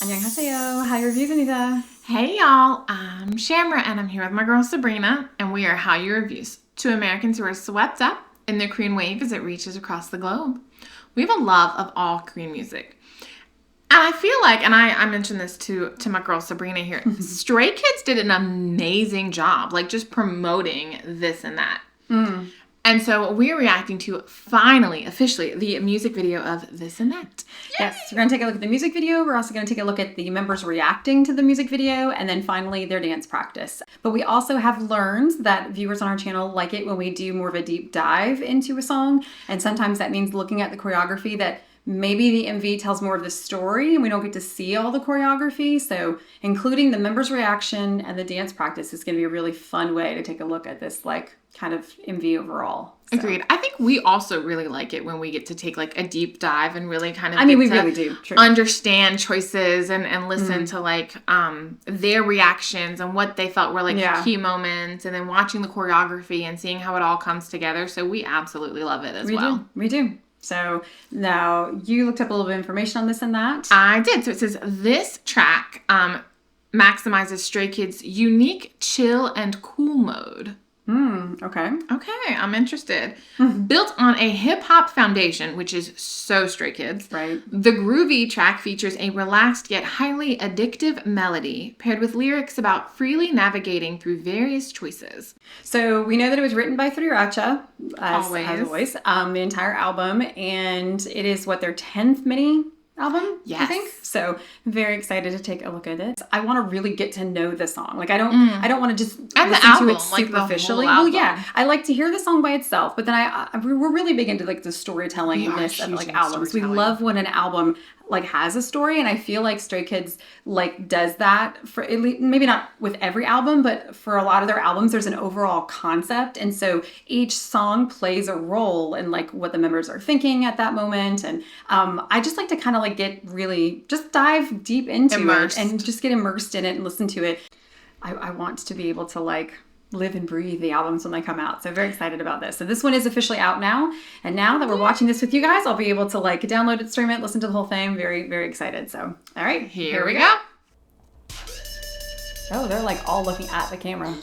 안녕하세요. Hallyu Reviews입니다. Hey y'all, I'm Shamra and I'm here with my girl Sabrina and we are Hallyu Reviews, two Americans who are swept up in the Korean wave as it reaches across the globe. We have a love of all Korean music. And I feel like, and I mentioned this to my girl Sabrina here, Stray Kids did an amazing job, like just promoting this and that. And so we're reacting to, finally, officially, the music video of This and That. Yes, we're going to take a look at the music video. We're also going to take a look at the members reacting to the music video, and then finally their dance practice. But we also have learned that viewers on our channel like it when we do more of a deep dive into a song, and sometimes that means looking at the choreography that maybe the MV tells more of the story and we don't get to see all the choreography. So including the members' reaction and the dance practice is going to be a really fun way to take a look at this like kind of MV overall. So. Agreed. I think we also really like it when we get to take like a deep dive and really kind of we really do. True. Understand choices and listen to like their reactions and what they felt were like key moments, and then watching the choreography and seeing how it all comes together. So we absolutely love it as well. We do. So now you looked up a little bit of information on This and That. I did. So it says this track maximizes Stray Kids' unique chill and cool mode. Okay. Okay, I'm interested. Built on a hip-hop foundation, which is so Stray Kids. Right. The groovy track features a relaxed yet highly addictive melody paired with lyrics about freely navigating through various choices. So we know that it was written by Sriracha, as always, the entire album, and it is their 10th mini album, yes. I think. So very excited to take a look at it. I want to really get to know the song. Like I don't want to just listen to it superficially. Well, yeah, I like to hear the song by itself, but then we're really big into like the storytellingness of like albums. We love when an album like has a story, and I feel like Stray Kids like does that for at least, maybe not with every album, but for a lot of their albums there's an overall concept, and so each song plays a role in like what the members are thinking at that moment. And I just like to kind of like get really just dive deep into it and just get immersed in it and listen to it. I want to be able to like live and breathe the albums when they come out. So very excited about this. So this one is officially out now. And now that we're watching this with you guys, I'll be able to like download it, stream it, listen to the whole thing. Very, very excited. So, all right, here we go. Oh, they're like all looking at the camera.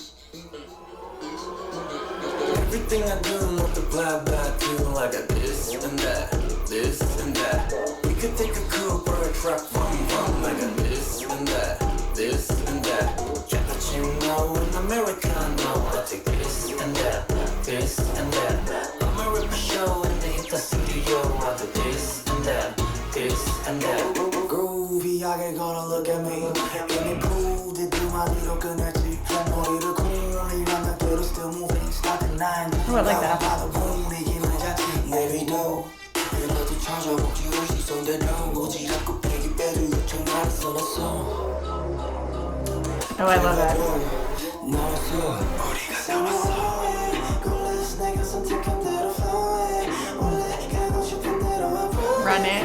Everything I do, multiply by two. I got this and that, this and that. We could take a cool bird truck from. I got this and that, this and that. Cappuccino in Americano. I take this and that, this and that. I'ma rip a show and they hit the studio. I do this and that, this and that. Groovy, gonna look at me. Any pool that do my little connected. 머리를 콩이랑 그대로 still moving. Start the nine. Oh, I like that. Oh, I love that. Run it.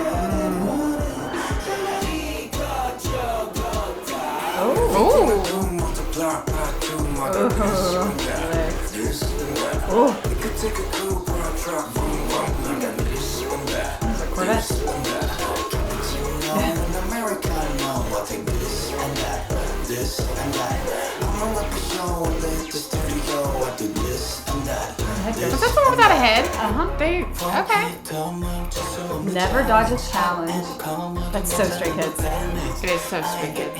Oh. This and that. I'm on the show, let the studio. I do this and that. Was that the one without a head? Okay. Never dodge a challenge. That's so Stray Kids. It is so Stray Kids.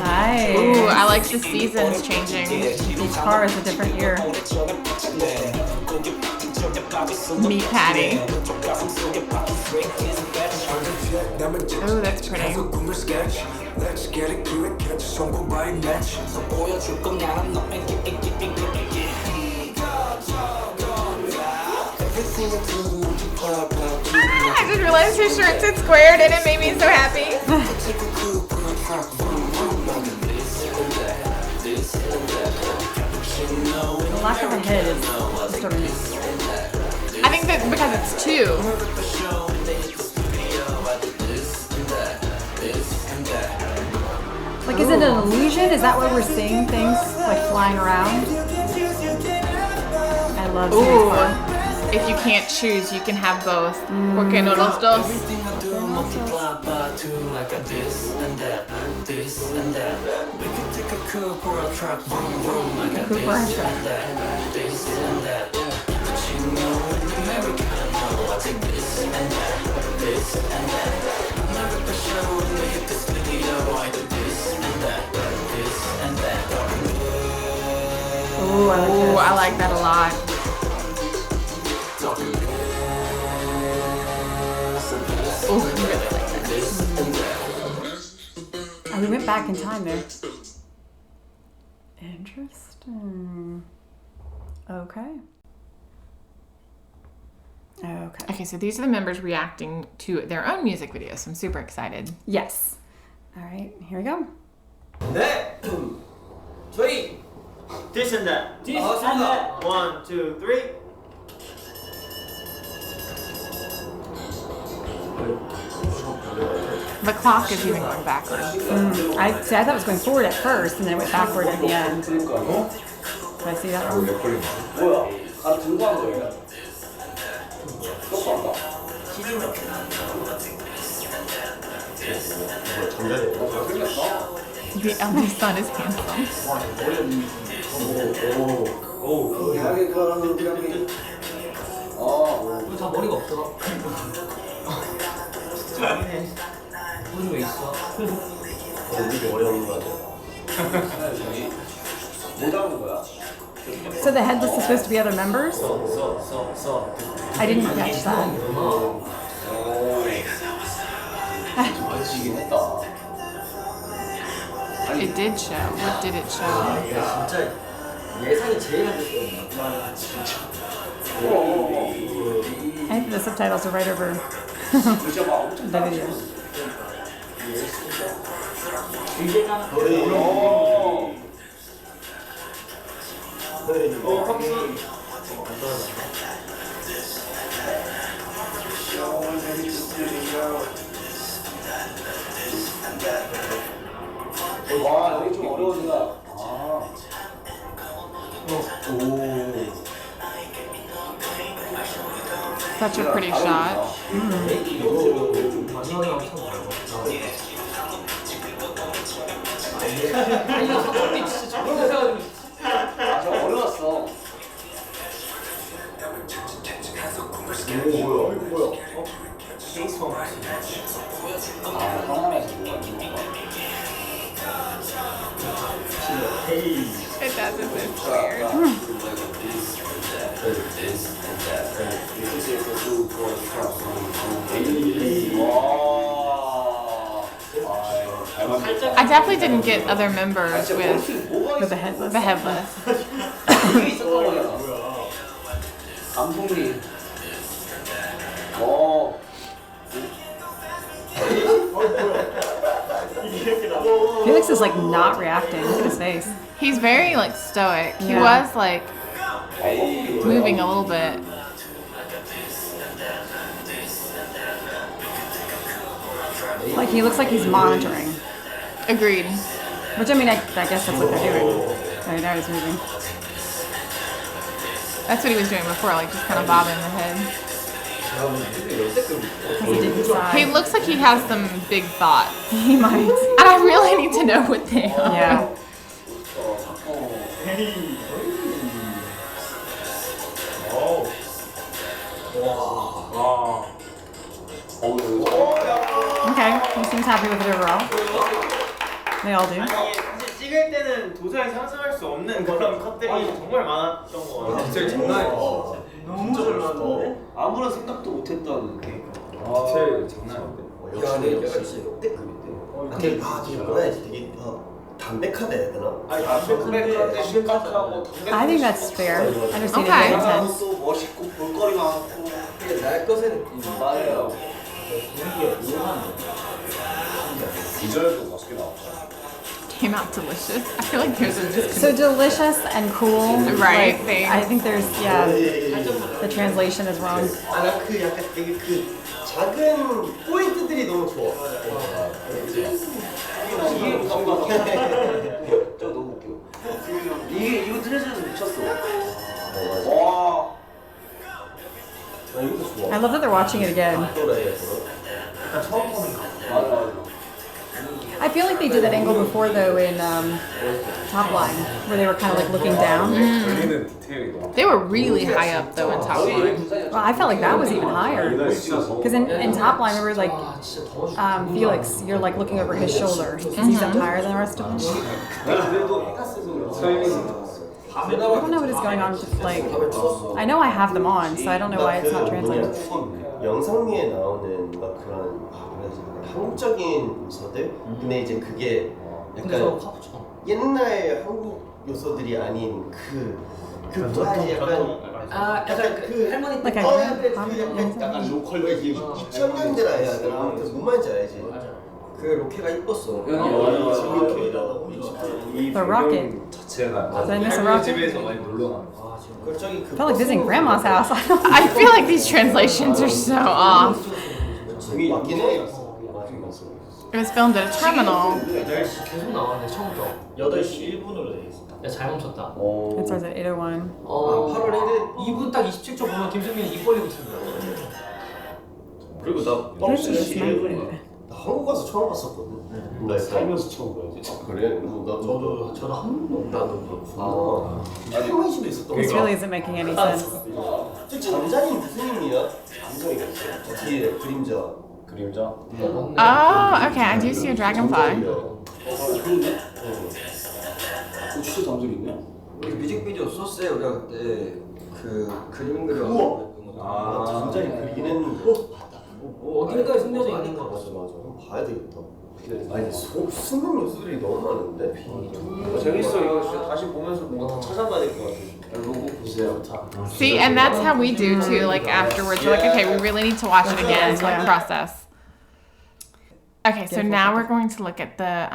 Nice. Ooh, I like the seasons changing. Each car is a different year. Meat patty. Ooh, that's pretty. Let's get it, do it, catch some by match. I just realized his shirt said squared and it made me so happy. The lack of a head is disturbing. I think that's because it's two. Like, is it an illusion? Is that why we're seeing things like flying around? I love seeing if you can't choose, you can have both. Porque no los dos. Everything I do multiply by two like a this and that, this and that. We could take a coupe or a truck, vroom vroom like a this and that, this and that. But you know in America, I take this and that, this and that. Never for show when they hit this video. I do this and that, this and that. Ooh, I like that a lot. Ooh, I really like that. Oh, we went back in time there. Interesting. Okay. Okay, so these are the members reacting to their own music videos. So I'm super excited. Yes. All right, here we go. 네, 저희 this and that. This and that. 1, 2, 3. The clock is even going backwards. I thought it was going forward at first, and then it went backward at the end. Did I see that wrong? 뭐야? 다 들고 한 거예요? 똑같다. 잘생겼다. The eldest son is handsome. 대학에 가는 그냥 다 머리가 없어. 머리 왜 있어? 우리 어려운 거 같아. 못 하는 거야? So the headless is supposed to be other members? I didn't catch that. 지긴 했다. It did show. What did it show? 진짜 예상이 제일 안 됐거든요. I think the subtitles are right over 진짜 막 엄청 the video. 와, 여기 좀 어려워진다. 아. Such a pretty shot. 아, 저 어려웠어. 뭐야? 아, 하나에서 뭐가 있는 건가? It does. It's weird. I definitely didn't get other members with the headless. the headless. 감독님. Felix is like not reacting. Look at his face. He's very like stoic. He Yeah. was like moving a little bit. Like he looks like he's monitoring. Agreed. Which I mean, I guess that's what they're doing. Oh, now he's moving. That's what he was doing before, like just kind of bobbing the head. Because he didn't decide. He looks like he has some big thoughts. He might. And I really need to know what they are. Yeah. Okay, he seems happy with it overall. They all do. 아니 사실 찍을 때는 도저히 상상할 수 없는 그런 컷들이 정말 많았던 것 같아요. 디테일 장난 아니야. 너무 잘 나왔는데? 아무런 생각도 못했던 게. 디테일 장난 아닌데. 역시 역대급인데. 되게 이번에 되게 담백하다 해야 되나? 아니 담백한데 심각하고 I think that's fair. I just need Okay. to be intense. 또 멋있고 볼거리 많고. 근데 날 것의 느낌. 맞아요. 분위기가 이상한 비주얼도 멋있게 나왔다. Came out delicious. I feel like there's a just So delicious and cool. Right, Like, thing. I think there's, yeah, the translation is wrong. 나 그 약간 되게 그 작은 포인트들이 너무 좋아. 저 너무 웃겨. 이거 드레스에서 미쳤어. 와. I love that they're watching it again. I feel like they did that angle before though in Top Line, where they were kind of like looking down. They were really high up though in Top Line. Well, I felt like that was even higher. Because in Top Line, remember like Felix, you're like looking over his shoulder because he's up higher than the rest of them. I don't know what is going on with like. I know I have them on, so I don't know why it's not translated. 영상미에 나오는 막 그런 한국적인 요소들. 근데 이제 그게 약간 옛날 한국 요소들이 아닌 그 약간 그 할머니 Like 약간 로컬 2000년대라 해야 되나? 아무튼 뭔 말인지 알지? 그 로케가 이뻤어. The Rocket. Did I miss a rocket? I felt like visiting Grandma's house. I feel like these translations are so off. 맞긴 해. It was filmed at a terminal. 8시 계속 나왔네 처음부터 8시 1분으로 돼 있어. 야, 잘 멈췄다. It starts at 8:01. 8월 1일 2분 딱 27초 보면 김승민이 입 벌리고 있는 거야. 그리고 나 This 버스 is my- 나 한국 가서 처음 봤었거든. 나 살면서 처음 봐야지. 그래? 저도 한 번도 나도 그렇구나. 할머니집에 있었던 This 거. really isn't making any sense. 저 잠자리 무슨 의미야? 잠자리가 있어. 뒤에 그림자. 그림자. Oh, okay. I do see a dragonfly. 그런데? 진짜 잠자리 있네. 우리 뮤직비디오 소스에 우리가 그때 그 그림 그려 아, 잠자리 그리긴 했는데. 어딘가에 숨겨져 있는 거. 맞아. 한번 봐야 되겠다. 아니, 숨은 요소들이 너무 많은데? 재밌어. 이거 진짜 다시 보면서 뭔가 다 찾아봐야 될 것 같아. 로고 보세요. See, and that's how we do too. Like afterwards, we're like, okay, we really need to watch it again to like process. Okay, so now we're going to look at the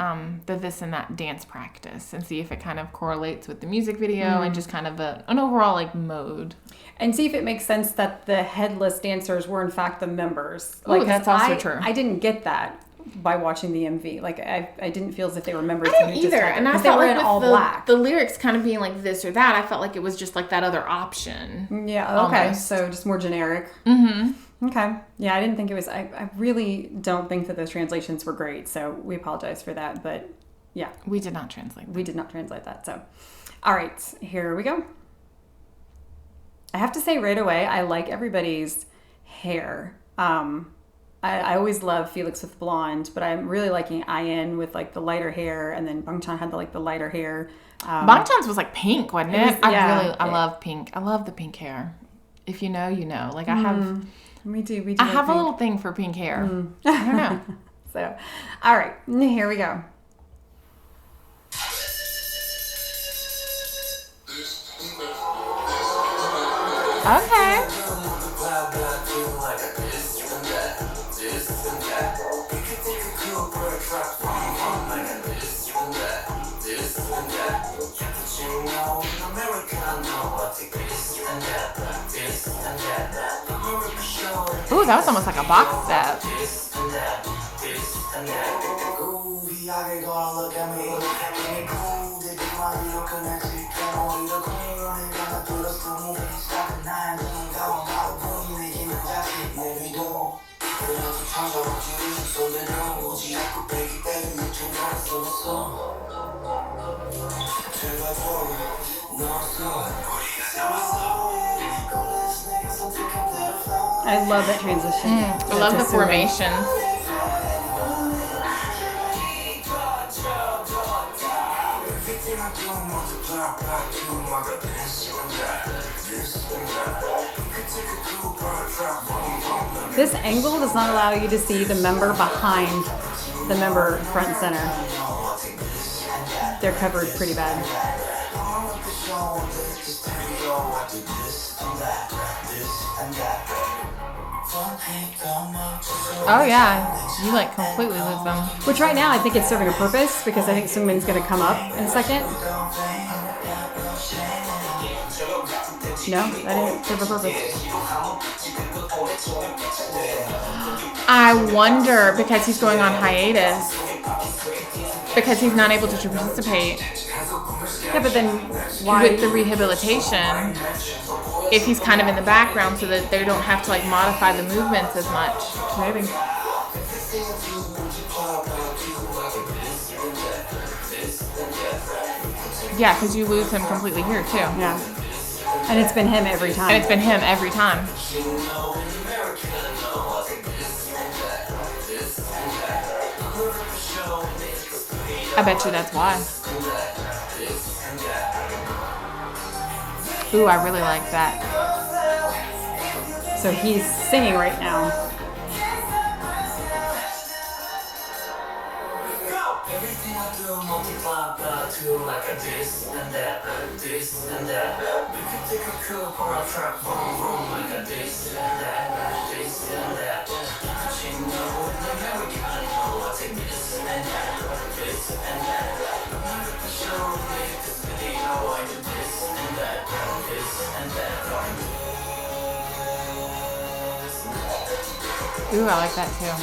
this and that dance practice and see if it kind of correlates with the music video and just kind of an overall like mode. And see if it makes sense that the headless dancers were in fact the members. Oh, that's also true. I didn't get that by watching the MV. Like I didn't feel as if they were members. I didn't either, and I they felt were like in all with black. the lyrics kind of being like this or that, I felt like it was just like that other option. Yeah. Okay. Almost. So just more generic. Mm-hmm. Okay. Yeah, I didn't think it was. I really don't think that those translations were great. So we apologize for that. But yeah, We did not translate. we did not translate that. So, all right, here we go. I have to say right away, I like everybody's hair. I always love Felix with blonde, but I'm really liking Ayin with like the lighter hair, and then Bangchan had the lighter hair. Bangchan's was like pink, wasn't it? It was- yeah. I love pink. I love the pink hair. If you know, you know. Like I have, We do. I like have a pink. little thing for pink hair. I don't know. So, all right, here we go. Okay. Ooh, that was almost like a box step. I love that transition. I love the formation. This angle does not allow you to see the member behind the member front and center. They're covered pretty bad. Oh yeah, you like completely lose them. Which right now I think it's serving a purpose because I think Sungmin's going to come up in a second. No, that didn't serve a purpose. I wonder because he's going on hiatus because he's not able to participate Yeah, but then why? with the rehabilitation. if he's kind of in the background so that they don't have to like modify the movements as much. Maybe. Yeah, because you lose him completely here too. Yeah. And it's been him every time. And it's been him every time. I bet you that's why. Ooh, I really like that. So he's singing right now. Everything I do multiply by two like a this and that, this and that. We could take a coup or a trap, vroom, like a this and that, this and that. But you know, the American, I take this and that, this and that. I'm not gonna show me this video, I do this and that, this and that. Ooh, I like that too.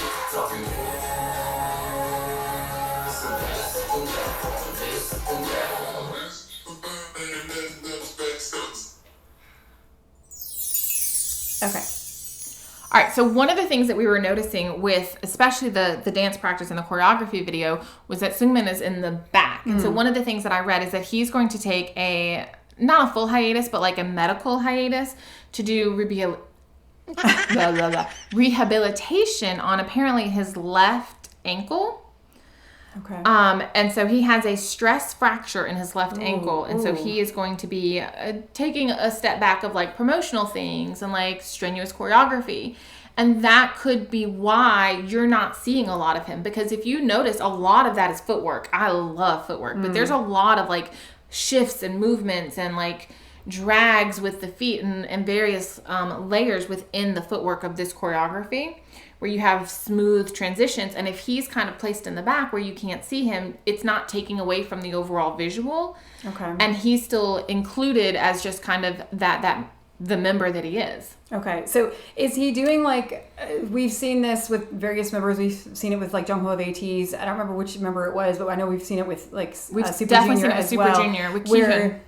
Okay. All right, so one of the things that we were noticing with especially the dance practice and the choreography video was that Seungmin is in the back. And so one of the things that I read is that he's going to take not a full hiatus, but like a medical hiatus to do rehabilitation on apparently his left ankle. Okay. And so he has a stress fracture in his left ankle. And so he is going to be taking a step back of like promotional things and like strenuous choreography. And that could be why you're not seeing a lot of him. Because if you notice, a lot of that is footwork. I love footwork. But there's a lot of like shifts and movements and like drags with the feet and various layers within the footwork of this choreography, where you have smooth transitions. And if he's kind of placed in the back where you can't see him, it's not taking away from the overall visual. Okay. And he's still included as just kind of that the member that he is. Okay, so is he doing like, we've seen this with various members, we've seen it with like Jungho of ATEEZ, I don't remember which member it was, but I know we've seen it with like We've Super definitely Junior seen it with as Super well, Junior, with where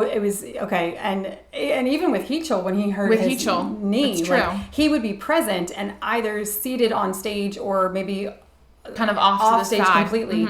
it was, okay, and even with Heechul, when he hurt With his Heechul, knee, that's true. like, he would be present and either seated on stage or maybe Kind of off to the stage side. completely,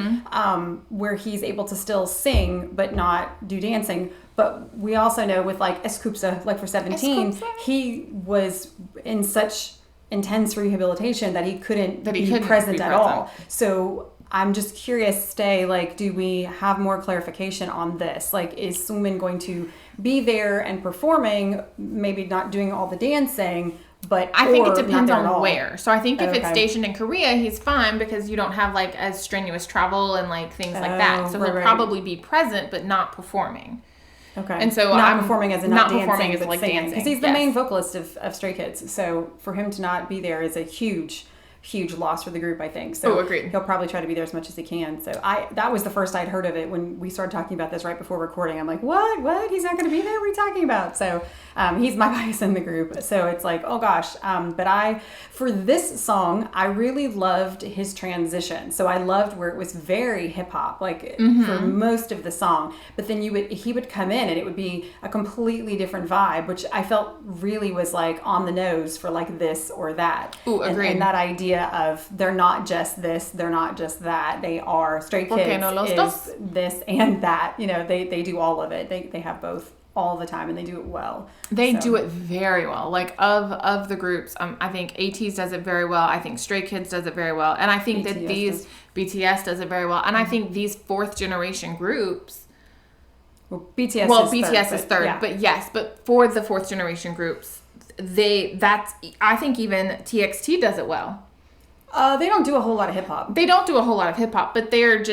where he's able to still sing but not do dancing. But we also know with like Eskupsa, like for 17, he was in such intense rehabilitation that he couldn't be present at all. So I'm just curious, like, do we have more clarification on this? Like, is Seungmin going to be there and performing, maybe not doing all the dancing, but I think it depends on all? where. So I think if it's Okay. stationed in Korea, he's fine because you don't have like as strenuous travel and like things like that. So he'll right. probably be present but not performing. Okay. And so not I'm performing as in not dancing, performing as but like singing. dancing. Because he's the Yes. main vocalist of Stray Kids. So for him to not be there is a huge loss for the group, I think. So agreed. He'll probably try to be there as much as he can. So that was the first I'd heard of it when we started talking about this right before recording. I'm like, what? He's not going to be there? What are you talking about? So he's my bias in the group. So it's like, oh gosh. But for this song, I really loved his transition. So I loved where it was very hip hop, like for most of the song. But then he would come in and it would be a completely different vibe, which I felt really was like on the nose for like this or that. Ooh, agreed. And that idea of they're not just this, they're not just that. They are Stray ¿Por qué Kids no los is dos? this and that. You know, they do all of it. They have both all the time and they do it well. They do it very well. Like of the groups, I think ATEEZ does it very well. I think Stray Kids does it very well. And I think that BTS does it very well. And I think these fourth generation groups, BTS is third, yeah. but yes, but for the fourth generation groups, I think even TXT does it well. They don't do a whole lot of hip hop. They don't do a whole lot of hip hop, but their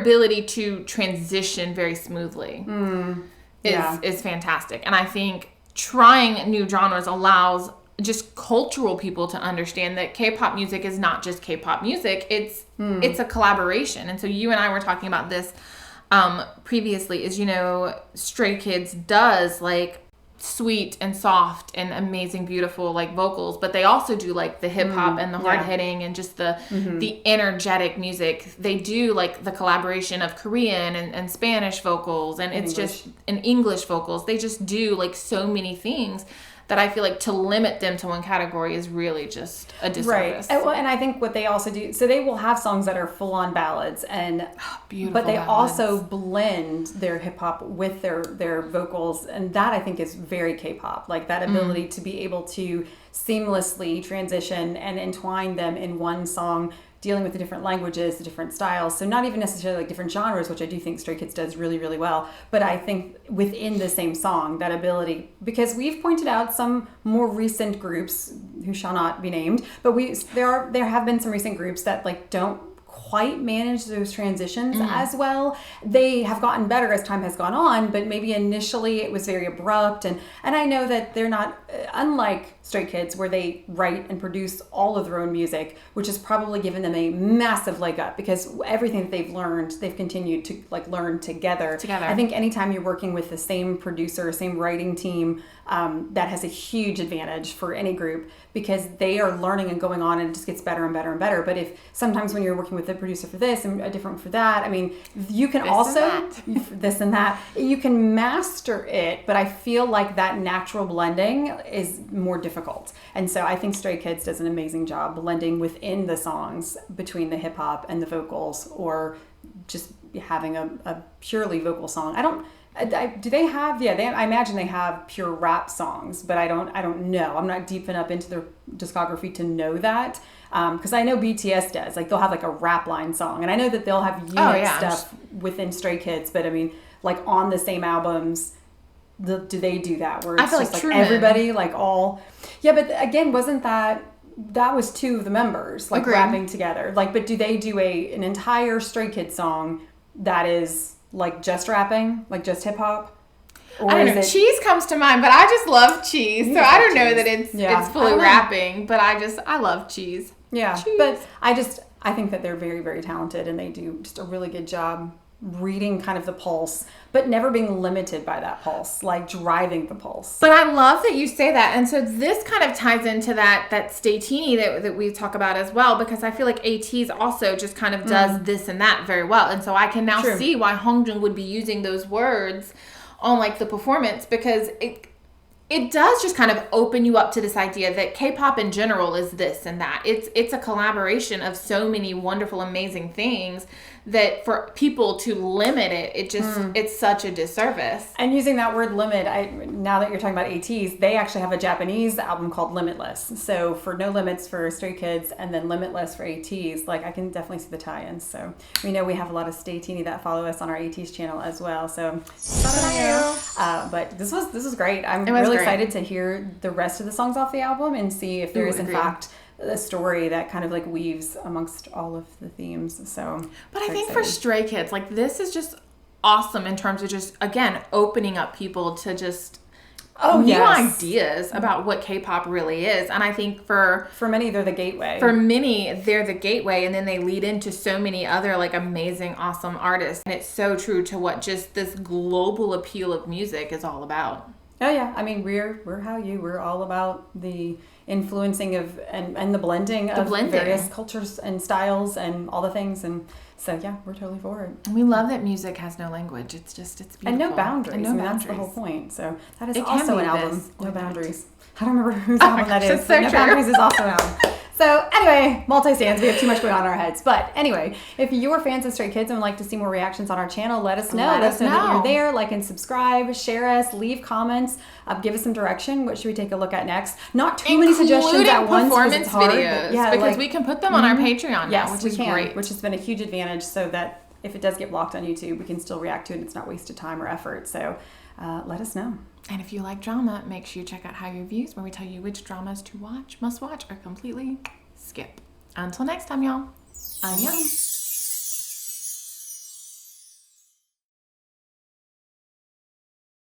ability to transition very smoothly is fantastic. And I think trying new genres allows just cultural people to understand that K-pop music is not just K-pop music. It's a collaboration. And so you and I were talking about this previously, is, Stray Kids does like sweet and soft and amazing, beautiful like vocals, but they also do like the hip hop and the hard hitting and just the energetic music. They do like the collaboration of Korean and Spanish vocals, and it's just in English vocals. They just do like so many things that I feel like to limit them to one category is really just a disservice. Right. Well, and I think what they also do, so they will have songs that are full-on ballads, and but they also blend their hip-hop with their vocals, and that I think is very K-pop. Like that ability to be able to seamlessly transition and entwine them in one song, dealing with the different languages, the different styles. So not even necessarily like different genres, which I do think Stray Kids does really, really well. But I think within the same song, that ability, because we've pointed out some more recent groups who shall not be named, but there have been some recent groups that like don't quite manage those transitions as well. They have gotten better as time has gone on, but maybe initially it was very abrupt. And I know that they're not, unlike Stray Kids, where they write and produce all of their own music, which has probably given them a massive leg up, because everything that they've learned, they've continued to like learn together. I think anytime you're working with the same producer, same writing team, that has a huge advantage for any group, because they are learning and going on, and it just gets better and better and better. But if sometimes when you're working with a producer for this and a different for that, I mean, you can this and that, you can master it, but I feel like that natural blending is more difficult. And so I think Stray Kids does an amazing job blending within the songs between the hip hop and the vocals, or just having a purely vocal song. Do they have? Yeah, I imagine they have pure rap songs, but I don't know. I'm not deep enough into their discography to know that. Because I know BTS does. Like they'll have like a rap line song, and I know that they'll have unit stuff within Stray Kids. But I mean, like on the same albums, do they do that? Where it's just like everybody, like all. Yeah, but again, wasn't that was two of the members like rapping together? Like, but do they do an entire Stray Kids song that is like just rapping, like just hip hop? I don't know. Cheese comes to mind, but I just love Cheese, so I don't know that it's fully rapping. But I love Cheese. Yeah, Cheese. But I think that they're very, very talented, and they do just a really good job reading kind of the pulse, but never being limited by that pulse, like driving the pulse. But I love that you say that. And so this kind of ties into that Stay Teeny that we talk about as well, because I feel like ATEEZ also just kind of does this and that very well. And so I can now see why Hongjung would be using those words on like the performance, because it does just kind of open you up to this idea that K-pop in general is this and that. It's a collaboration of so many wonderful, amazing things that for people to limit it, it's such a disservice. And using that word limit, now that you're talking about ATEEZ, they actually have a Japanese album called Limitless. So for No Limits for Stray Kids, and then Limitless for ATEEZ, like I can definitely see the tie-ins. So we know we have a lot of Stay Teeny that follow us on our ATEEZ channel as well. So but this was great. I'm really excited to hear the rest of the songs off the album and see if there is in fact a story that kind of like weaves amongst all of the themes. So but I think for Stray Kids, like this is just awesome in terms of just again opening up people to just new ideas about what K-pop really is. And I think for many they're the gateway. For many they're the gateway, and then they lead into so many other like amazing, awesome artists. And it's so true to what just this global appeal of music is all about. Oh yeah, I mean we're Hallyu. We're all about the influencing of and the blending of various cultures and styles and all the things, and so yeah, we're totally for it. And we love that music has no language. It's beautiful. And no boundaries. That's the whole point. So that is also an album. No boundaries. I don't remember whose album that is. So No Boundaries is also an album. So anyway, multi-stands, we have too much going on in our heads. But anyway, if you are fans of Stray Kids and would like to see more reactions on our channel, let us know. Let us know that you're there. Like and subscribe, share us, leave comments, give us some direction. What should we take a look at next? Not too many suggestions at once because it's hard. Videos, because we can put them on our Patreon now, which is great. Which has been a huge advantage, so that if it does get blocked on YouTube, we can still react to it and it's not wasted time or effort. So let us know. And if you like drama, make sure you check out Hallyu Reviews, where we tell you which dramas to watch, must watch, or completely skip. Until next time, y'all. Annyeong.